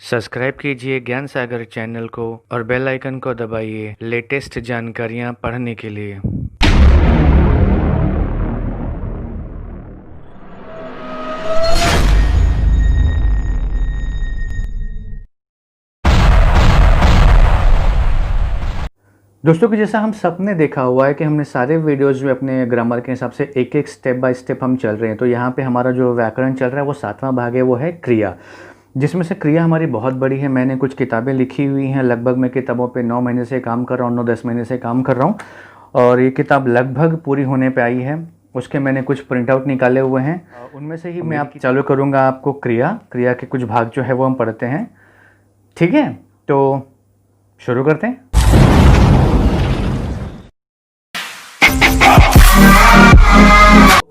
Subscribe कीजिए ज्ञान सागर channel को और बेल आइकन को दबाइए लेटेस्ट जानकारियाँ पढ़ने के लिए। दोस्तों कि जैसा हम सबने देखा हुआ है कि हमने सारे वीडियोज़ में अपने ग्रामर के हिसाब से एक एक स्टेप बाय स्टेप हम चल रहे हैं। तो यहाँ पे हमारा जो व्याकरण चल रहा है वो 7वां भाग है, वो है क्रिया, जिसमें से क्रिया हमारी बहुत बड़ी है। मैंने कुछ किताबें लिखी हुई हैं, लगभग मैं किताबों पे 9 महीने से काम कर रहा हूँ, 9-10 महीने से काम कर रहा हूँ और ये किताब लगभग पूरी होने पे आई है। उसके मैंने कुछ प्रिंट आउट निकाले हुए हैं, उनमें से ही मैं आप चालू करूँगा आपको क्रिया के कुछ भाग जो है वो हम पढ़ते हैं। ठीक है, तो शुरू करते हैं।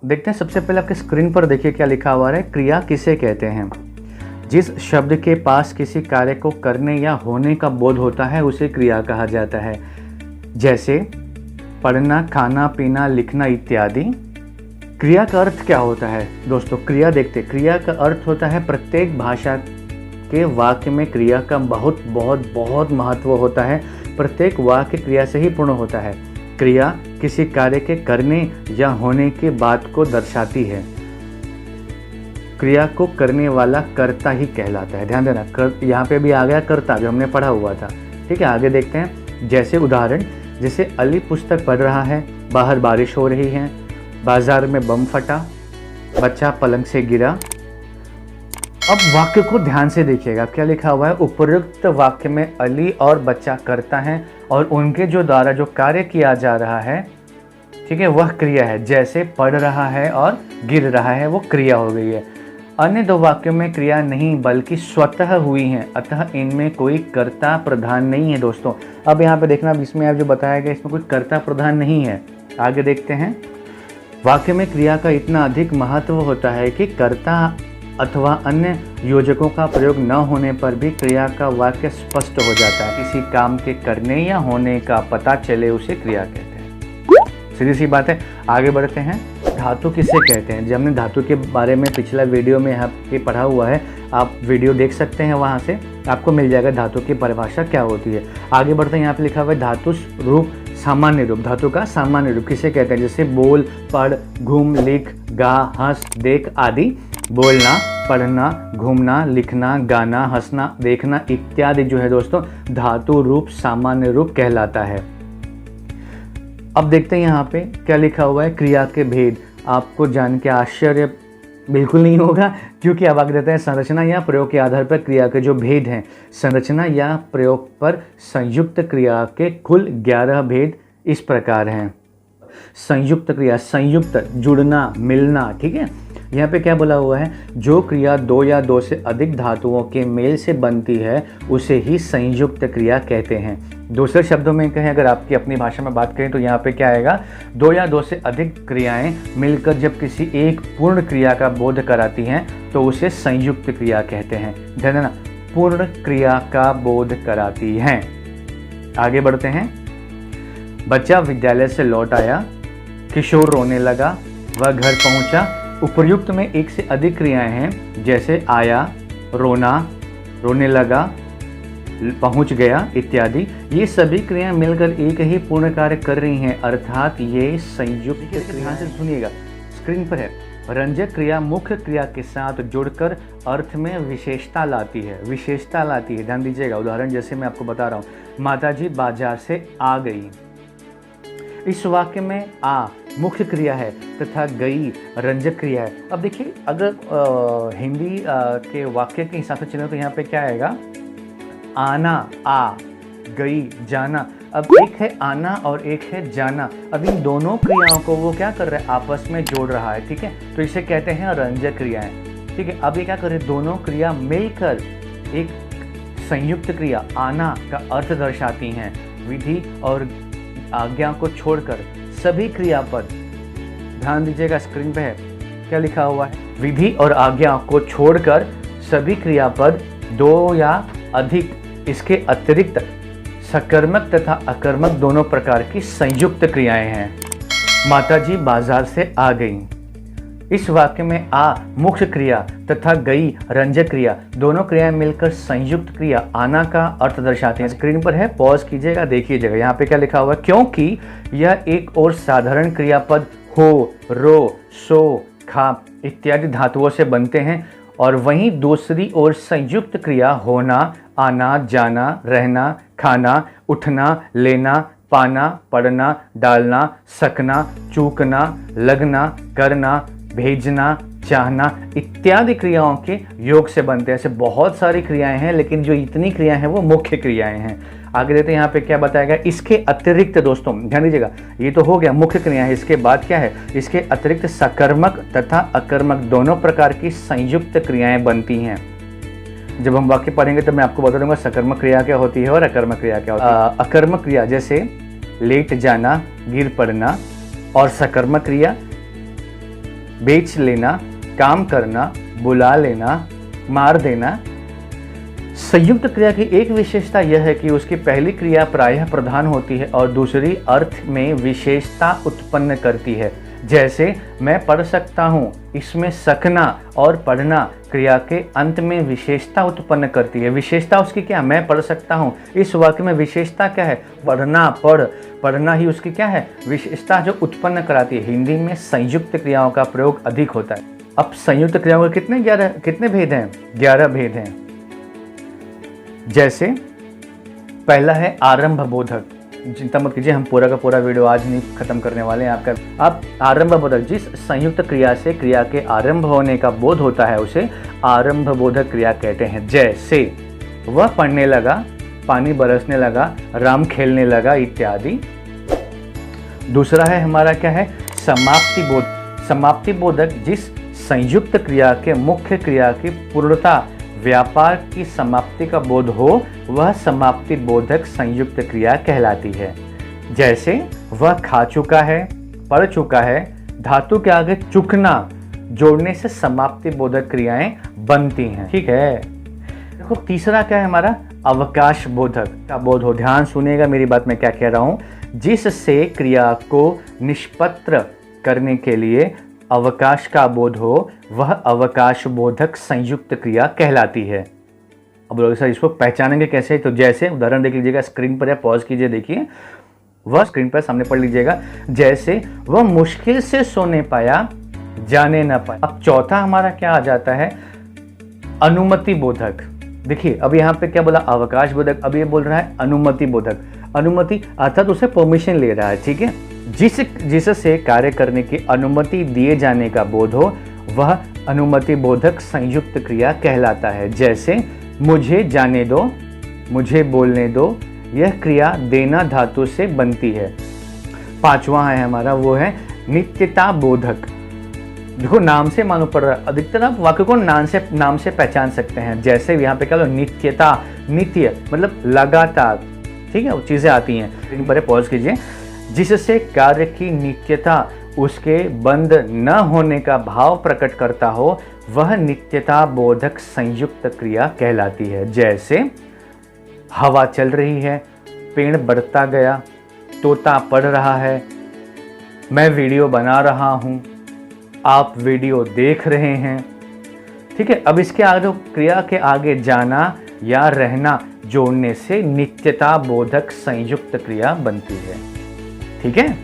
देखते हैं, सबसे पहले आपके स्क्रीन पर देखिए क्या लिखा हुआ है। क्रिया किसे कहते हैं? जिस शब्द के पास किसी कार्य को करने या होने का बोध होता है उसे क्रिया कहा जाता है। जैसे पढ़ना, खाना, पीना, लिखना इत्यादि। क्रिया का अर्थ क्या होता है दोस्तों? क्रिया देखते, क्रिया का अर्थ होता है प्रत्येक भाषा के वाक्य में क्रिया का बहुत बहुत बहुत महत्व होता है। प्रत्येक वाक्य क्रिया से ही पूर्ण होता है। क्रिया किसी कार्य के करने या होने के बात को दर्शाती है। क्रिया को करने वाला कर्ता ही कहलाता है। ध्यान देना, यहाँ पे भी आ गया कर्ता, जो हमने पढ़ा हुआ था। ठीक है, आगे देखते हैं। जैसे उदाहरण, जैसे अली पुस्तक पढ़ रहा है, बाहर बारिश हो रही है, बाजार में बम फटा, बच्चा पलंग से गिरा। अब वाक्य को ध्यान से देखिएगा, क्या लिखा हुआ है। उपरोक्त वाक्य में अली और बच्चा कर्ता है और उनके जो द्वारा जो कार्य किया जा रहा है, ठीक है, वह क्रिया है। जैसे पढ़ रहा है और गिर रहा है, वो क्रिया हो गई है। अन्य दो वाक्यों में क्रिया नहीं बल्कि स्वतः हुई हैं, अतः इनमें कोई कर्ता प्रधान नहीं है दोस्तों। अब यहाँ पे देखना, इसमें आप जो बताया गया इसमें कोई कर्ता प्रधान नहीं है। आगे देखते हैं। वाक्य में क्रिया का इतना अधिक महत्व होता है कि कर्ता अथवा अन्य योजकों का प्रयोग न होने पर भी क्रिया का वाक्य स्पष्ट हो जाता है। किसी काम के करने या होने का पता चले उसे क्रिया कहते हैं। सीधी सी बात है। आगे बढ़ते हैं। धातु किसे कहते हैं? जब हमने धातु के बारे में पिछला वीडियो में आपके पढ़ा हुआ है, आप वीडियो देख सकते हैं, वहाँ से आपको मिल जाएगा धातु की परिभाषा क्या होती है। आगे बढ़ते हैं। यहाँ पे लिखा हुआ है धातु रूप, सामान्य रूप। धातु का सामान्य रूप किसे कहते हैं? जैसे बोल, पढ़, घूम, लिख, गा, हंस, देख आदि। बोलना, पढ़ना, घूमना, लिखना, गाना, हंसना, देखना इत्यादि जो है दोस्तों धातु रूप सामान्य रूप कहलाता है। अब देखते हैं यहाँ पे क्या लिखा हुआ है। क्रिया के भेद। आपको जान के आश्चर्य बिल्कुल नहीं होगा, क्योंकि अब आगे देते हैं संरचना या प्रयोग के आधार पर क्रिया के जो भेद हैं। संरचना या प्रयोग पर संयुक्त क्रिया के कुल 11 भेद इस प्रकार हैं। संयुक्त क्रिया, संयुक्त, जुड़ना, मिलना। ठीक है, यहाँ पे क्या बोला हुआ है? जो क्रिया 2 या 2 से अधिक धातुओं के मेल से बनती है उसे ही संयुक्त क्रिया कहते हैं। दूसरे शब्दों में कहें, अगर आपकी अपनी भाषा में बात करें तो यहाँ पे क्या आएगा? 2 या 2 से अधिक क्रियाएं मिलकर जब किसी एक पूर्ण क्रिया का बोध कराती हैं तो उसे संयुक्त क्रिया कहते हैं। ध्यान देना, पूर्ण क्रिया का बोध कराती हैं। आगे बढ़ते हैं। बच्चा विद्यालय से लौट आया, किशोर रोने लगा, वह घर पहुंचा। उपर्युक्त में एक से अधिक क्रियाएं हैं, जैसे आया, रोना, रोने लगा, पहुंच गया इत्यादि। ये सभी क्रियाएं मिलकर एक ही पूर्ण कार्य कर रही हैं, अर्थात ये संयुक्त। ध्यान से सुनिएगा, स्क्रीन पर है। रंजक क्रिया मुख्य क्रिया के साथ जुड़कर अर्थ में विशेषता लाती है। विशेषता लाती है, ध्यान दीजिएगा। उदाहरण जैसे मैं आपको बता रहा हूँ, माताजी बाजार से आ गई। इस वाक्य में आ मुख्य क्रिया है तथा गई रंजक क्रिया है। अब देखिए, अगर हिंदी के वाक्य के हिसाब से चले तो यहाँ पे क्या आएगा? आना, आ, गई, जाना। अब एक है आना और एक है जाना। अब इन दोनों क्रियाओं को वो क्या कर रहा है? आपस में जोड़ रहा है। ठीक है, तो इसे कहते हैं रंजक क्रियाएं। ठीक है, अब ये क्या कर रहे हैं? दोनों क्रिया मिलकर एक संयुक्त क्रिया आना का अर्थ दर्शाती हैं। विधि और आज्ञा को छोड़कर सभी क्रियापद, ध्यान दीजिएगा स्क्रीन पे है क्या लिखा हुआ है। विधि और आज्ञा को छोड़कर सभी क्रियापद 2 या अधिक, इसके अतिरिक्त सकर्मक तथा अकर्मक दोनों प्रकार की संयुक्त क्रियाएं हैं। माताजी बाजार से आ गईं। इस वाक्य में आ मुख्य क्रिया तथा गई रंजक क्रिया, दोनों क्रियाएं मिलकर संयुक्त क्रिया आना का अर्थ दर्शाते हैं। स्क्रीन पर है, पॉज कीजिएगा, देखिएगा यहाँ पे क्या लिखा हुआ है। क्योंकि यह एक और साधारण क्रियापद हो, रो, सो, खा इत्यादि धातुओं से बनते हैं और वहीं दूसरी ओर संयुक्त क्रिया होना, आना, जाना, रहना, खाना, उठना, लेना, पाना, पढ़ना, डालना, सकना, चूकना, लगना, करना, भेजना, चाहना इत्यादि क्रियाओं के योग से बनते हैं। ऐसे बहुत सारी क्रियाएं हैं, लेकिन जो इतनी क्रियाएं हैं वो मुख्य क्रियाएं हैं। आगे देते हैं, यहाँ पे क्या बताया गया, इसके अतिरिक्त दोस्तों ध्यान दीजिएगा, ये तो हो गया मुख्य क्रियाएं, इसके बाद क्या है, इसके अतिरिक्त सकर्मक तथा अकर्मक दोनों प्रकार की संयुक्त क्रियाएं बनती हैं। जब हम वाक्य पढ़ेंगे तो मैं आपको बता दूंगा सकर्मक क्रिया क्या होती है और अकर्मक क्रिया क्या होती है। अकर्मक क्रिया जैसे लेट जाना, गिर पड़ना, और सकर्मक क्रिया बेच लेना, काम करना, बुला लेना, मार देना। संयुक्त क्रिया की एक विशेषता यह है कि उसकी पहली क्रिया प्रायः प्रधान होती है और दूसरी अर्थ में विशेषता उत्पन्न करती है। जैसे मैं पढ़ सकता हूँ, इसमें सकना और पढ़ना क्रिया के अंत में विशेषता उत्पन्न करती है। विशेषता उसकी क्या, मैं पढ़ सकता हूँ, इस वाक्य में विशेषता क्या है, पढ़ना, पढ़ना ही उसकी क्या है, विशेषता जो उत्पन्न कराती है। हिंदी में संयुक्त क्रियाओं का प्रयोग अधिक होता है। अब संयुक्त क्रियाओं के कितने भेद हैं, 11 भेद हैं। जैसे पहला है आरंभ बोधक, चिंता मत कीजिए, हम पूरा का पूरा वीडियो आज नहीं खत्म करने वाले हैं आपका। अब आरंभ बोधक, जिस संयुक्त क्रिया से क्रिया के आरंभ होने का बोध होता है उसे आरंभ बोधक क्रिया कहते हैं। जैसे वह पढ़ने लगा, पानी बरसने लगा, राम खेलने लगा इत्यादि। दूसरा है हमारा क्या है, समाप्ति बोध। समाप्ति बोधक, जिस संयुक्त क्रिया के मुख्य क्रिया की पूर्णता व्यापार की समाप्ति का बोध हो, वह समाप्ति बोधक संयुक्त क्रिया कहलाती है। जैसे वह खा चुका है, पढ़ चुका है, धातु के आगे चुकना जोड़ने से समाप्ति बोधक क्रियाएं बनती हैं। ठीक है, देखो तीसरा क्या है हमारा, अवकाश बोधक का बोध हो। ध्यान सुनिएगा मेरी बात, मैं क्या कह रहा हूं। जिससे क्रिया को निष्पत्र करने के लिए अवकाश का बोध हो, वह अवकाश बोधक संयुक्त क्रिया कहलाती है। अब लोग सर इसको पहचानेंगे कैसे, तो जैसे उदाहरण देख लीजिएगा, स्क्रीन पर है, पॉज कीजिए, देखिए, वह स्क्रीन पर सामने पढ़ लीजिएगा। जैसे वह मुश्किल से सोने पाया, जाने न पाया। अब चौथा हमारा क्या आ जाता है, अनुमति बोधक। देखिए अब यहाँ पे क्या बोला, अवकाश बोधक, अब ये बोल रहा है अनुमति बोधक। अनुमति अर्थात उसे परमिशन ले रहा है, ठीक है। जिससे कार्य करने की अनुमति दिए जाने का बोध हो, वह अनुमति बोधक संयुक्त क्रिया कहलाता है। जैसे मुझे जाने दो, मुझे बोलने दो, यह क्रिया देना धातु से बनती है। पांचवा है हमारा, वो है नित्यता बोधक। देखो नाम से मालूम पड़ रहा है, अधिकतर आप वाक्य को नाम से पहचान सकते हैं। जैसे यहाँ पे क्या लो, नित्यता, नित्य मतलब लगातार, ठीक है, वो चीजें आती हैं। इन पर पॉज कीजिए। जिससे कार्य की नित्यता उसके बंद न होने का भाव प्रकट करता हो, वह नित्यता बोधक संयुक्त क्रिया कहलाती है। जैसे हवा चल रही है, पेड़ बढ़ता गया, तोता पढ़ रहा है, मैं वीडियो बना रहा हूँ, आप वीडियो देख रहे हैं। ठीक है, अब इसके आगे क्रिया के आगे जाना या रहना जोड़ने से नित्यता बोधक संयुक्त क्रिया बनती है। ठीक है,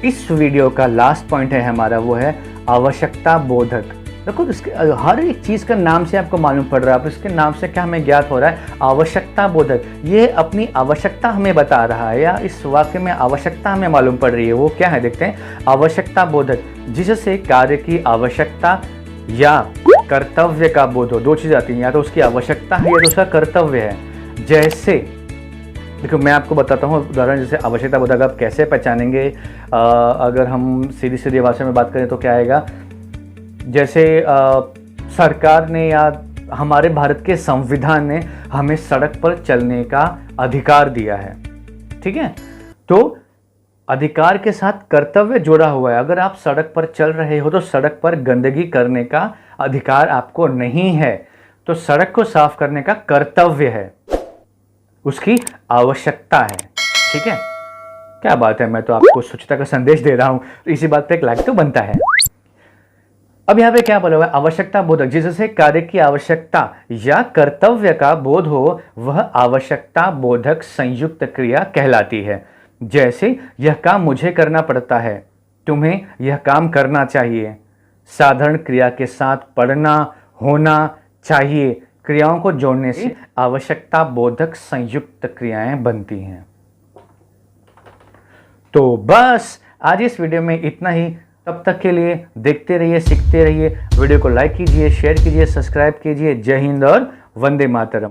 इस वीडियो का लास्ट पॉइंट है हमारा, वो है आवश्यकता बोधक। देखो इसके हर एक चीज़ का नाम से आपको मालूम पड़ रहा है, अब इसके नाम से क्या हमें ज्ञात हो रहा है, आवश्यकता बोधक। ये अपनी आवश्यकता हमें बता रहा है, या इस वाक्य में आवश्यकता हमें मालूम पड़ रही है, वो क्या है देखते हैं। आवश्यकता बोधक, जिससे कार्य की आवश्यकता या कर्तव्य का बोध हो। दो चीज़ आती हैं, या तो उसकी आवश्यकता है या तो उसका कर्तव्य है। जैसे देखो मैं आपको बताता हूँ उदाहरण, जैसे आवश्यकता बोधक आप कैसे पहचानेंगे। अगर हम सीधी भाषा में बात करें तो क्या आएगा, जैसे सरकार ने या हमारे भारत के संविधान ने हमें सड़क पर चलने का अधिकार दिया है, ठीक है। तो अधिकार के साथ कर्तव्य जुड़ा हुआ है। अगर आप सड़क पर चल रहे हो तो सड़क पर गंदगी करने का अधिकार आपको नहीं है, तो सड़क को साफ करने का कर्तव्य है, उसकी आवश्यकता है। ठीक है, क्या बात है, मैं तो आपको स्वच्छता का संदेश दे रहा हूं, तो इसी बात पे एक लाइक तो बनता है। अब यहाँ पे क्या बोला हुआ है, आवश्यकता बोधक, जिससे कार्य की आवश्यकता या कर्तव्य का बोध हो वह आवश्यकता बोधक संयुक्त क्रिया कहलाती है। जैसे यह काम मुझे करना पड़ता है, तुम्हें यह काम करना चाहिए। साधारण क्रिया के साथ पढ़ना, होना चाहिए क्रियाओं को जोड़ने से आवश्यकता बोधक संयुक्त क्रियाएं बनती हैं। तो बस आज इस वीडियो में इतना ही। तब तक के लिए देखते रहिए, सीखते रहिए। वीडियो को लाइक कीजिए, शेयर कीजिए, सब्सक्राइब कीजिए। जय हिंद और वंदे मातरम।